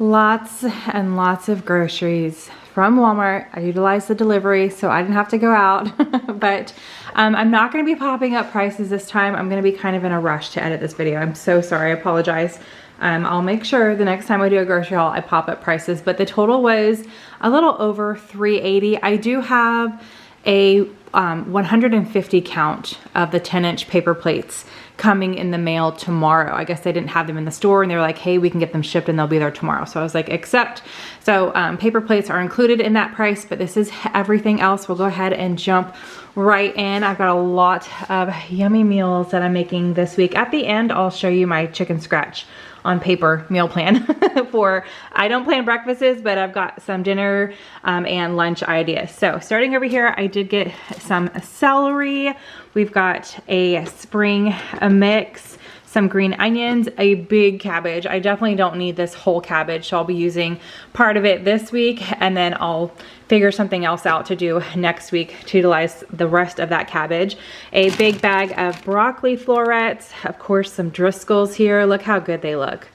Lots and lots of groceries from Walmart. I utilized the delivery so I didn't have to go out, but I'm not going to be popping up prices this time. I'm going to be kind of in a rush to edit this video. I'm so sorry, I apologize. I'll make sure the next time I do a grocery haul, I pop up prices, but the total was a little over $3.80. I do have a 150 count of the 10-inch paper plates coming in the mail tomorrow. I guess they didn't have them in the store and they were like, hey, we can get them shipped and they'll be there tomorrow. So I was like, accept. So paper plates are included in that price, but this is everything else. We'll go ahead and jump right in. I've got a lot of yummy meals that I'm making this week. At the end, I'll show you my chicken scratch on paper meal plan for, I don't plan breakfasts, but I've got some dinner and lunch ideas. So starting over here, I did get some celery. We've got a spring mix, some green onions, a big cabbage. I definitely don't need this whole cabbage, so I'll be using part of it this week, and then I'll figure something else out to do next week to utilize the rest of that cabbage. A big bag of broccoli florets, of course some Driscolls here. Look how good they look.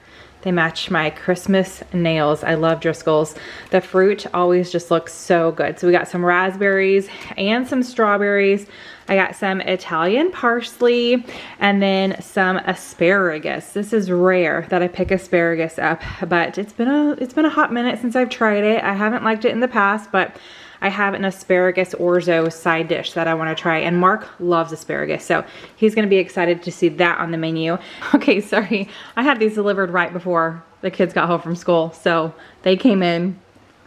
They match my Christmas nails. I love Driscolls. The fruit always just looks so good. So we got some raspberries and some strawberries. I got some Italian parsley and then some asparagus. This is rare that I pick asparagus up, but it's been a hot minute since I've tried it. I haven't liked it in the past, but I have an asparagus orzo side dish that I want to try, and Mark loves asparagus, so he's going to be excited to see that on the menu. Okay, sorry, I had these delivered right before the kids got home from school, so they came in.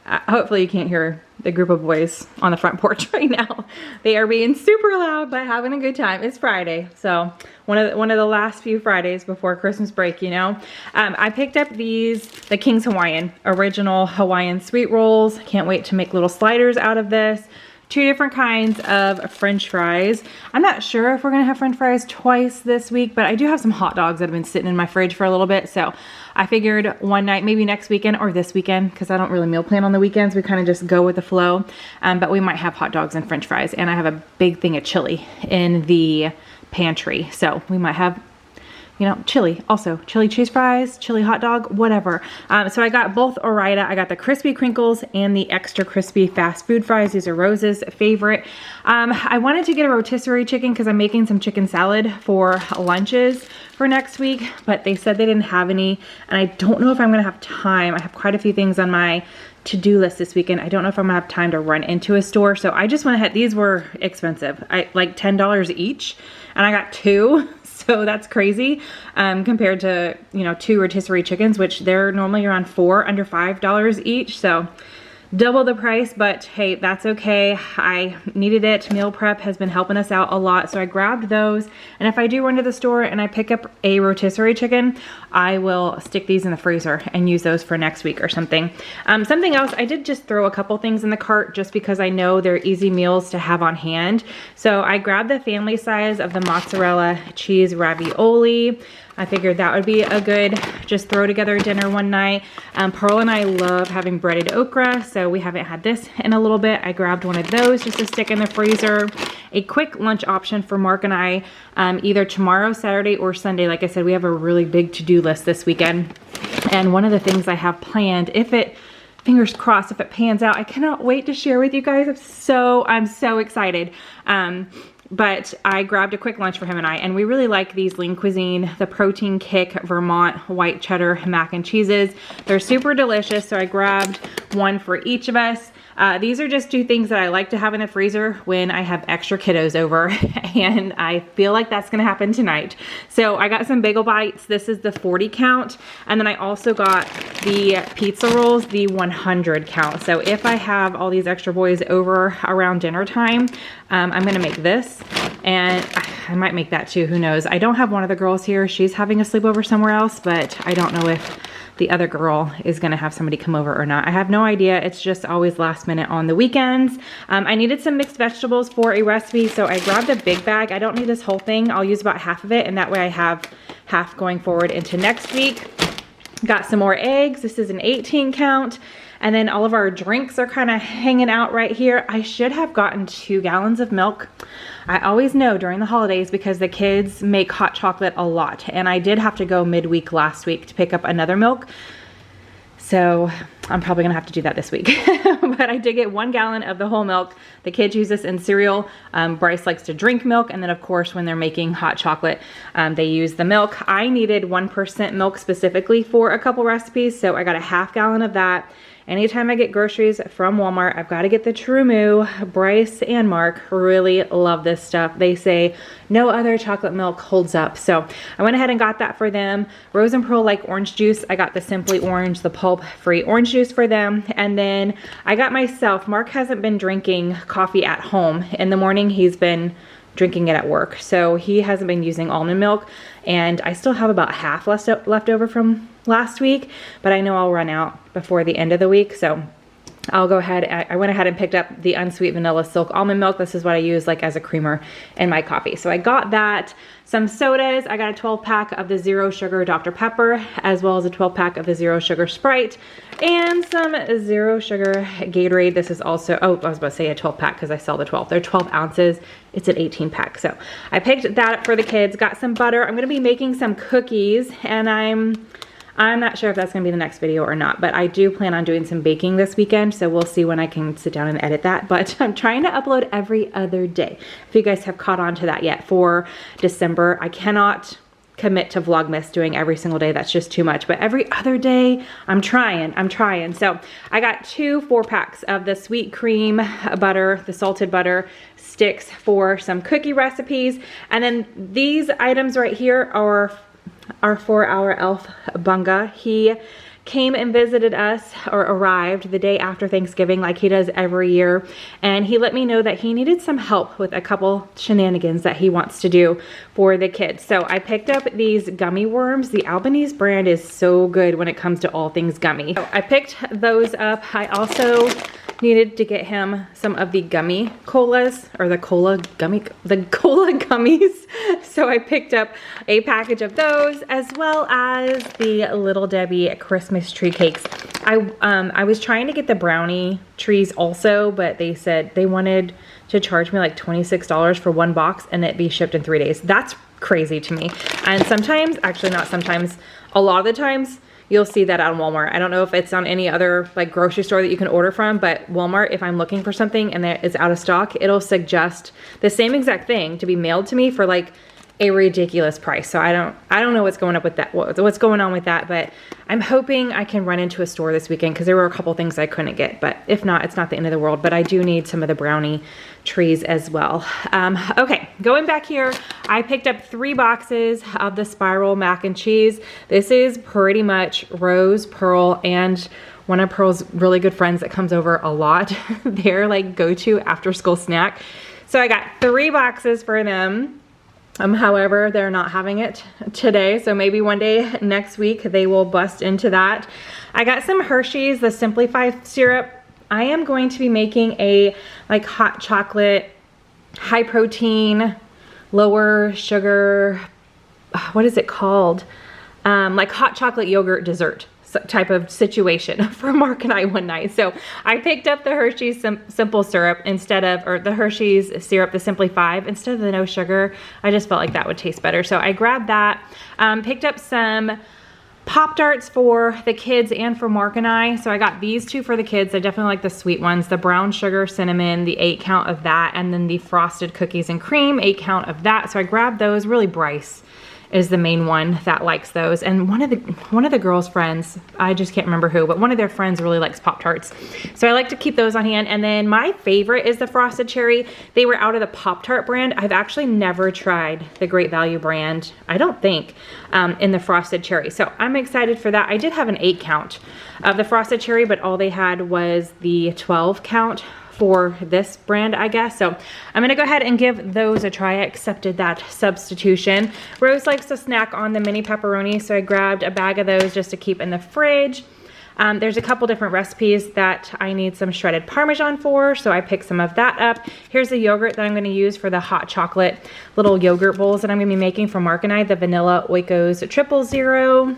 Hopefully you can't hear the group of boys on the front porch right now. They are being super loud but having a good time. It's Friday, so one of the last few Fridays before Christmas break, you know. I picked up the King's Hawaiian original Hawaiian sweet rolls. Can't wait to make little sliders out of this. 2 different kinds of French fries. I'm not sure if we're gonna have French fries twice this week, but I do have some hot dogs that have been sitting in my fridge for a little bit, so I figured one night, maybe next weekend or this weekend, because I don't really meal plan on the weekends, we kind of just go with the flow, but we might have hot dogs and French fries, and I have a big thing of chili in the pantry, so we might have, you know, chili also. Chili cheese fries, chili hot dog, whatever. So I got both Ore-Ida. I got the crispy crinkles and the extra crispy fast food fries. These are Rose's favorite. I wanted to get a rotisserie chicken because I'm making some chicken salad for lunches for next week, but they said they didn't have any, and I don't know if I'm gonna have time. I have quite a few things on my to-do list this weekend. I don't know if I'm gonna have time to run into a store, so I just went ahead. These were expensive. Like $10 each, and I got 2. So that's crazy compared to, you know, 2 rotisserie chickens, which they're normally around under $5 each. So double the price, but hey, that's okay. I needed it. Meal prep has been helping us out a lot. So I grabbed those. And if I do run to the store and I pick up a rotisserie chicken, I will stick these in the freezer and use those for next week or something. Something else, I did just throw a couple things in the cart just because I know they're easy meals to have on hand. So I grabbed the family size of the mozzarella cheese ravioli. I figured that would be a good just throw together dinner one night. Pearl and I love having breaded okra, so we haven't had this in a little bit. I grabbed one of those just to stick in the freezer. A quick lunch option for Mark and I, either tomorrow, Saturday, or Sunday. Like I said, we have a really big to-do list this weekend. And one of the things I have planned, fingers crossed, if it pans out, I cannot wait to share with you guys. I'm so excited. But I grabbed a quick lunch for him and I, and we really like these Lean Cuisine, the Protein Kick Vermont white cheddar mac and cheeses. They're super delicious, so I grabbed one for each of us. These are just 2 things that I like to have in the freezer when I have extra kiddos over, and I feel like that's gonna happen tonight. So I got some bagel bites. This is the 40 count, and then I also got the pizza rolls, the 100 count. So if I have all these extra boys over around dinner time, I'm gonna make this, and I might make that too, who knows. I don't have one of the girls here. She's having a sleepover somewhere else, but I don't know if the other girl is gonna have somebody come over or not. I have no idea. It's just always last minute on the weekends. I needed some mixed vegetables for a recipe, so I grabbed a big bag. I don't need this whole thing. I'll use about half of it, and that way I have half going forward into next week. Got some more eggs. This is an 18 count. And then all of our drinks are kind of hanging out right here. I should have gotten 2 gallons of milk. I always know during the holidays because the kids make hot chocolate a lot. And I did have to go midweek last week to pick up another milk. So I'm probably gonna have to do that this week. But I did get 1 gallon of the whole milk. The kids use this in cereal. Bryce likes to drink milk. And then of course, when they're making hot chocolate, they use the milk. I needed 1% milk specifically for a couple recipes. So I got a half gallon of that. Anytime I get groceries from Walmart, I've got to get the True Moo. Bryce and Mark really love this stuff. They say no other chocolate milk holds up. So I went ahead and got that for them. Rose and Pearl like orange juice. I got the Simply Orange, the pulp-free orange juice for them. And then I got myself, Mark hasn't been drinking coffee at home. In the morning, he's been drinking it at work. So he hasn't been using almond milk. And I still have about half left over from last week, but I know I'll run out before the end of the week. So I'll go ahead. I went ahead and picked up the unsweet vanilla silk almond milk. This is what I use like as a creamer in my coffee. So I got that. Some sodas. I got a 12 pack of the zero sugar Dr. Pepper, as well as a 12 pack of the zero sugar Sprite, and some zero sugar Gatorade. This is also, oh, I was about to say a 12 pack because I sell the 12. They're 12 ounces. It's an 18 pack. So I picked that up for the kids. Got some butter. I'm going to be making some cookies, and I'm not sure if that's going to be the next video or not, but I do plan on doing some baking this weekend, so we'll see when I can sit down and edit that. But I'm trying to upload every other day. If you guys have caught on to that yet for December, I cannot commit to Vlogmas doing every single day. That's just too much. But every other day, I'm trying. So I got 2 4-packs of the sweet cream butter, the salted butter sticks for some cookie recipes. And then these items right here are for our elf Bunga. He came and visited us, or arrived the day after Thanksgiving like he does every year, and he let me know that he needed some help with a couple shenanigans that he wants to do for the kids. So I picked up these gummy worms. The Albanese brand is so good when it comes to all things gummy. So I picked those up. I also needed to get him some of the gummy colas, or the cola gummies. So I picked up a package of those, as well as the Little Debbie Christmas tree cakes. I was trying to get the brownie trees also, but they said they wanted to charge me like $26 for 1 box and it be shipped in 3 days. That's crazy to me. And sometimes, actually not sometimes, a lot of the times, you'll see that on Walmart. I don't know if it's on any other like grocery store that you can order from, but Walmart, if I'm looking for something and it's out of stock, it'll suggest the same exact thing to be mailed to me for like a ridiculous price. So I don't know what's going on with that, but I'm hoping I can run into a store this weekend because there were a couple things I couldn't get, but if not, it's not the end of the world. But I do need some of the brownie trees as well. Okay, going back here, I picked up 3 boxes of the spiral mac and cheese. This is pretty much Rose, Pearl, and one of Pearl's really good friends that comes over a lot. They're like go-to after school snack. So I got 3 boxes for them. However, they're not having it today, so maybe one day next week they will bust into that. I got some Hershey's, the Simplified syrup. I am going to be making a like hot chocolate, high protein, lower sugar, what is it called? Like hot chocolate yogurt dessert type of situation for Mark and I one night. So I picked up the Hershey's simple syrup instead of, or the Hershey's syrup, the Simply 5, instead of the no sugar. I just felt like that would taste better. So I grabbed that, picked up some Pop-Tarts for the kids and for Mark and I. So I got these 2 for the kids. I definitely like the sweet ones, the brown sugar cinnamon, the 8 count of that, and then the frosted cookies and cream, 8 count of that. So I grabbed those. Really, Bryce is the main one that likes those, and one of the girls' friends, I just can't remember who, but one of their friends really likes Pop-Tarts, so I like to keep those on hand. And then my favorite is the frosted cherry. They were out of the Pop-Tart brand. I've actually never tried the Great Value brand, I don't think, in the frosted cherry, so I'm excited for that. I did have an 8 count of the frosted cherry, but all they had was the 12 count for this brand, I guess. So I'm gonna go ahead and give those a try. I accepted that substitution. Rose likes to snack on the mini pepperoni, so I grabbed a bag of those just to keep in the fridge. There's a couple different recipes that I need some shredded Parmesan for, so I picked some of that up. Here's the yogurt that I'm gonna use for the hot chocolate little yogurt bowls that I'm gonna be making for Mark and I, the Vanilla Oikos 000.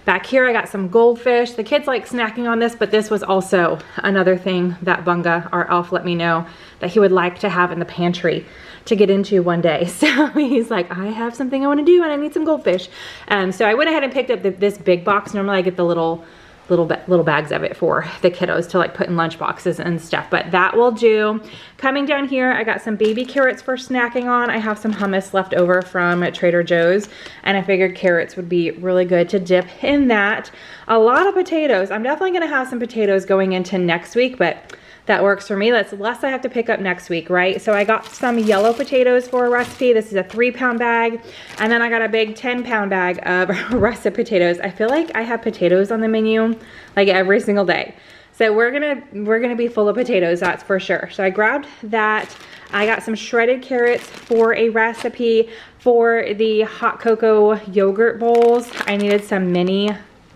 Back here, I got some goldfish. The kids like snacking on this, but this was also another thing that Bunga, our elf, let me know that he would like to have in the pantry to get into one day. So he's like, I have something I want to do and I need some goldfish. So I went ahead and picked up this big box. Normally I get the little little bags of it for the kiddos to like put in lunch boxes and stuff, but that will do. Coming down here, I got some baby carrots for snacking on. I have some hummus left over from Trader Joe's, and I figured carrots would be really good to dip in that. A lot of potatoes. I'm definitely gonna have some potatoes going into next week, but that works for me. That's less I have to pick up next week, right? So I got some yellow potatoes for a recipe. This is a 3-pound bag. And then I got a big 10-pound bag of russet potatoes. I feel like I have potatoes on the menu like every single day. So we're gonna be full of potatoes, that's for sure. So I grabbed that. I got some shredded carrots for a recipe for the hot cocoa yogurt bowls. I needed some mini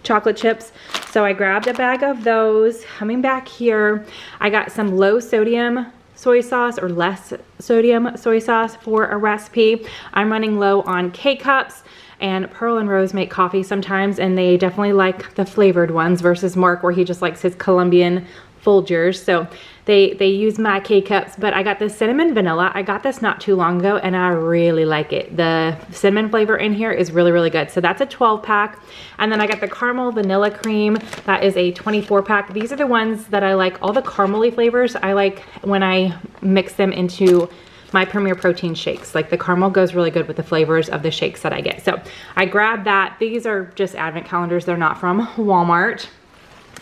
chocolate chips, so I grabbed a bag of those. Coming back here, I got some low sodium soy sauce or less sodium soy sauce for a recipe. I'm running low on K-cups, and Pearl and Rose make coffee sometimes, and they definitely like the flavored ones versus Mark, where he just likes his Colombian Folgers. So they use my K-cups, but I got the cinnamon vanilla. I got this not too long ago and I really like it. The cinnamon flavor in here is really, really good. So that's a 12-pack. And then I got the caramel vanilla cream. That is a 24-pack. These are the ones that I like. All the caramely flavors I like when I mix them into my Premier Protein shakes. Like the caramel goes really good with the flavors of the shakes that I get. So I grabbed that. These are just advent calendars. They're not from Walmart.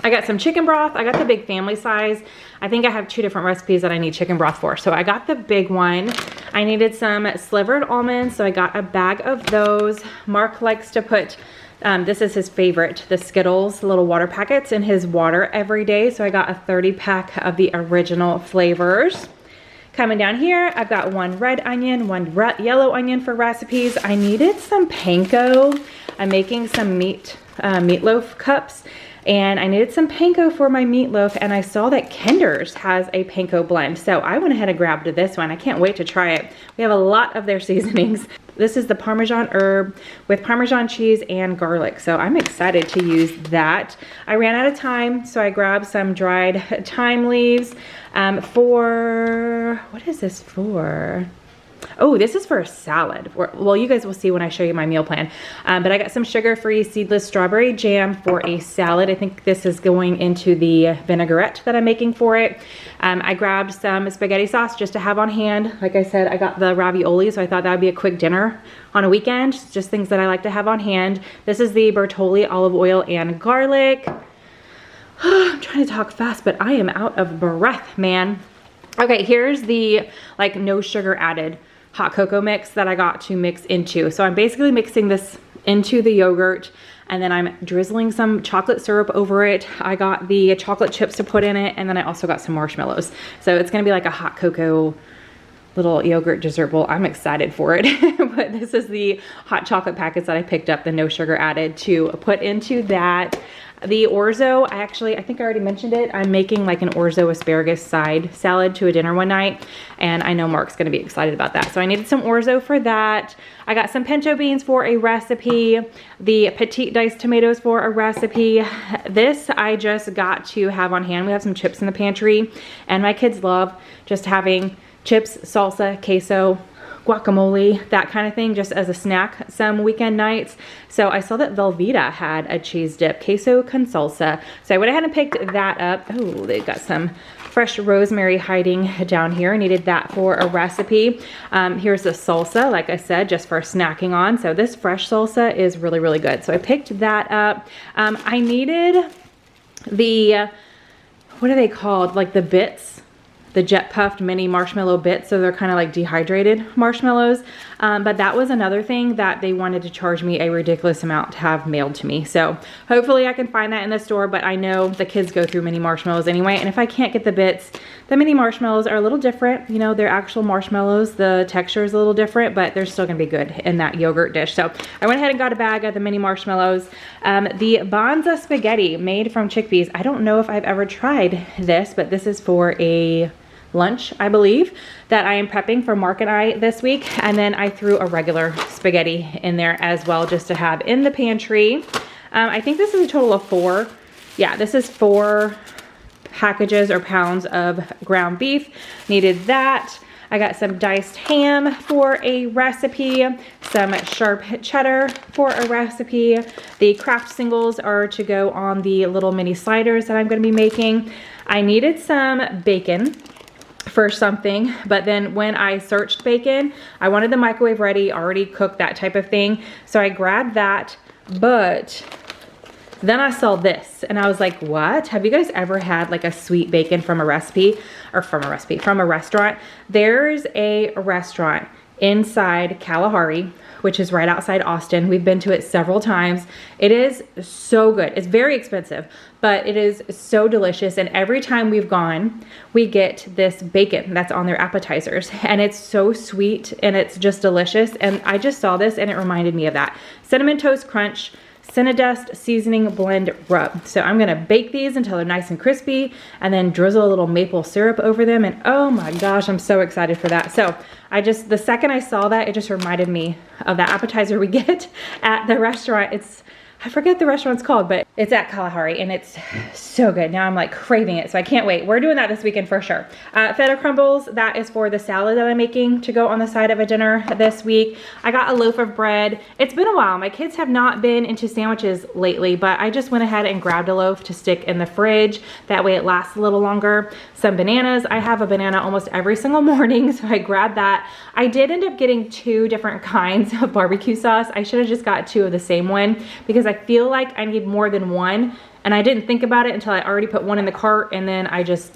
I got some chicken broth. I got the big family size. I think I have 2 different recipes that I need chicken broth for. So I got the big one. I needed some slivered almonds, so I got a bag of those. Mark likes to put, this is his favorite, the Skittles little water packets in his water every day. So I got a 30-pack of the original flavors. Coming down here, I've got 1 red onion, 1 yellow onion for recipes. I needed some panko. I'm making some meatloaf cups. And I needed some panko for my meatloaf, and I saw that Kinder's has a panko blend. So I went ahead and grabbed this one. I can't wait to try it. We have a lot of their seasonings. This is the Parmesan herb with Parmesan cheese and garlic. So I'm excited to use that. I ran out of time, so I grabbed some dried thyme leaves what is this for? Oh, this is for a salad. Well, you guys will see when I show you my meal plan. But I got some sugar-free seedless strawberry jam for a salad. I think this is going into the vinaigrette that I'm making for it. I grabbed some spaghetti sauce just to have on hand. Like I said, I got the ravioli, so I thought that would be a quick dinner on a weekend. Just things that I like to have on hand. This is the Bertolli olive oil and garlic. I'm trying to talk fast, but I am out of breath, man. Okay, here's the like no sugar added hot cocoa mix that I got to mix into. So I'm basically mixing this into the yogurt, and then I'm drizzling some chocolate syrup over it. I got the chocolate chips to put in it, and then I also got some marshmallows. So it's gonna be like a hot cocoa little yogurt dessert bowl. I'm excited for it. But this is the hot chocolate packets that I picked up, the no sugar added, to put into that. The orzo, I think I already mentioned it. I'm making like an orzo asparagus side salad to a dinner one night, and I know Mark's gonna be excited about that. So I needed some orzo for that. I got some pinto beans for a recipe, the petite diced tomatoes for a recipe. This I just got to have on hand. We have some chips in the pantry, and my kids love just having chips, salsa, queso, guacamole, that kind of thing, just as a snack some weekend nights. So I saw that Velveeta had a cheese dip, queso con salsa. So I went ahead and picked that up. Oh, they got some fresh rosemary hiding down here. I needed that for a recipe. Here's the salsa, like I said, just for snacking on. So this fresh salsa is really, really good. So I picked that up. I needed the, what are they called? Like the bits, the jet puffed mini marshmallow bits, so they're kind of like dehydrated marshmallows. But that was another thing that they wanted to charge me a ridiculous amount to have mailed to me. So hopefully I can find that in the store, but I know the kids go through mini marshmallows anyway. And if I can't get the bits, the mini marshmallows are a little different. You know, they're actual marshmallows. The texture is a little different, but they're still gonna be good in that yogurt dish. So I went ahead and got a bag of the mini marshmallows. The Banza spaghetti made from chickpeas. I don't know if I've ever tried this, but this is for a lunch, I believe, that I am prepping for Mark and I this week. And then I threw a regular spaghetti in there as well, just to have in the pantry. I think this is a total of 4. Yeah, this is 4 packages or pounds of ground beef. Needed that. I got some diced ham for a recipe, some sharp cheddar for a recipe. The Kraft singles are to go on the little mini sliders that I'm gonna be making. I needed some bacon for something, but then when I searched bacon, I wanted the microwave ready, already cooked, that type of thing. So I grabbed that, but then I saw this and I was like, what? Have you guys ever had like a sweet bacon from a recipe, or from a restaurant? There's a restaurant inside Kalahari, which is right outside Austin. We've been to it several times. It is so good. It's very expensive, but it is so delicious. And every time we've gone, we get this bacon that's on their appetizers, and it's so sweet and it's just delicious. And I just saw this and it reminded me of that. Cinnamon Toast Crunch, Cinnadust Seasoning Blend Rub. So I'm gonna bake these until they're nice and crispy, and then drizzle a little maple syrup over them. And oh my gosh, I'm so excited for that. So the second I saw that, it just reminded me of that appetizer we get at the restaurant. I forget the restaurant's called, but it's at Kalahari and it's so good. Now I'm like craving it, so I can't wait. We're doing that this weekend for sure. Feta crumbles, that is for the salad that I'm making to go on the side of a dinner this week. I got a loaf of bread. It's been a while. My kids have not been into sandwiches lately, but I just went ahead and grabbed a loaf to stick in the fridge. That way it lasts a little longer. Some bananas. I have a banana almost every single morning, so I grabbed that. I did end up getting 2 different kinds of barbecue sauce. I should have just got 2 of the same one because I feel like I need more than one, and I didn't think about it until I already put one in the cart, and then I just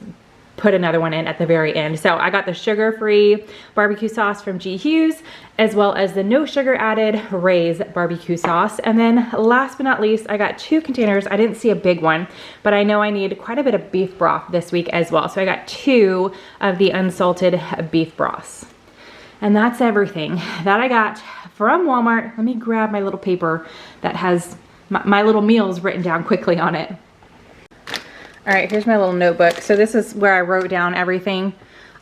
put another one in at the very end. So I got the sugar-free barbecue sauce from G. Hughes, as well as the no sugar added Ray's barbecue sauce. And then last but not least, I got 2 containers. I didn't see a big one, but I know I need quite a bit of beef broth this week as well. So I got 2 of the unsalted beef broths. And that's everything that I got from Walmart. Let me grab my little paper that has my little meals written down quickly on it. All right, here's my little notebook. So this is where I wrote down everything.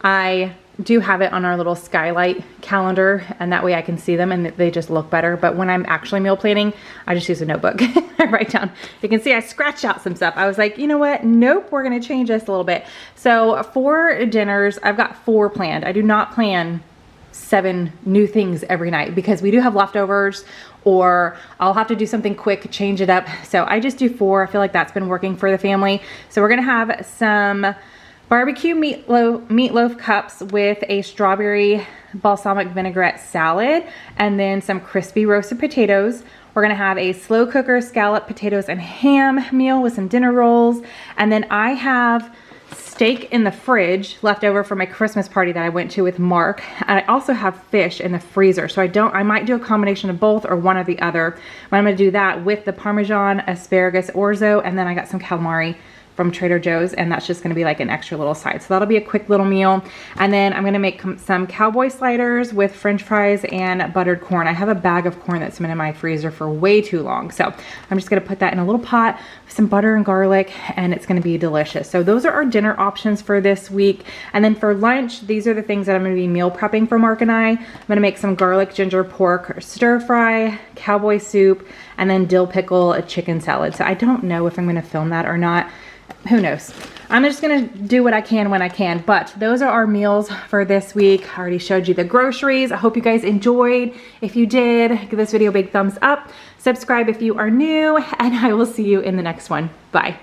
I do have it on our little skylight calendar, and that way I can see them and they just look better. But when I'm actually meal planning, I just use a notebook. I write down. You can see I scratched out some stuff. I was like, you know what? Nope, we're gonna change this a little bit. So for dinners, I've got 4 planned. I do not plan 7 new things every night because we do have leftovers, or I'll have to do something quick, change it up. So I just do 4. I feel like that's been working for the family. So we're gonna have some barbecue meatloaf cups with a strawberry balsamic vinaigrette salad, and then some crispy roasted potatoes. We're gonna have a slow cooker scallop potatoes and ham meal with some dinner rolls. And then I have steak in the fridge left over from my Christmas party that I went to with Mark. And I also have fish in the freezer. So I might do a combination of both or one or the other. But I'm gonna do that with the Parmesan asparagus orzo, and then I got some calamari from Trader Joe's, and that's just gonna be like an extra little side. So that'll be a quick little meal. And then I'm gonna make some cowboy sliders with French fries and buttered corn. I have a bag of corn that's been in my freezer for way too long. So I'm just gonna put that in a little pot with some butter and garlic, and it's gonna be delicious. So those are our dinner options for this week. And then for lunch, these are the things that I'm gonna be meal prepping for Mark and I. I'm gonna make some garlic ginger pork stir fry, cowboy soup, and then dill pickle a chicken salad. So I don't know if I'm gonna film that or not. Who knows? I'm just gonna do what I can when I can, but those are our meals for this week. I already showed you the groceries. I hope you guys enjoyed. If you did, give this video a big thumbs up. Subscribe if you are new, and I will see you in the next one. Bye.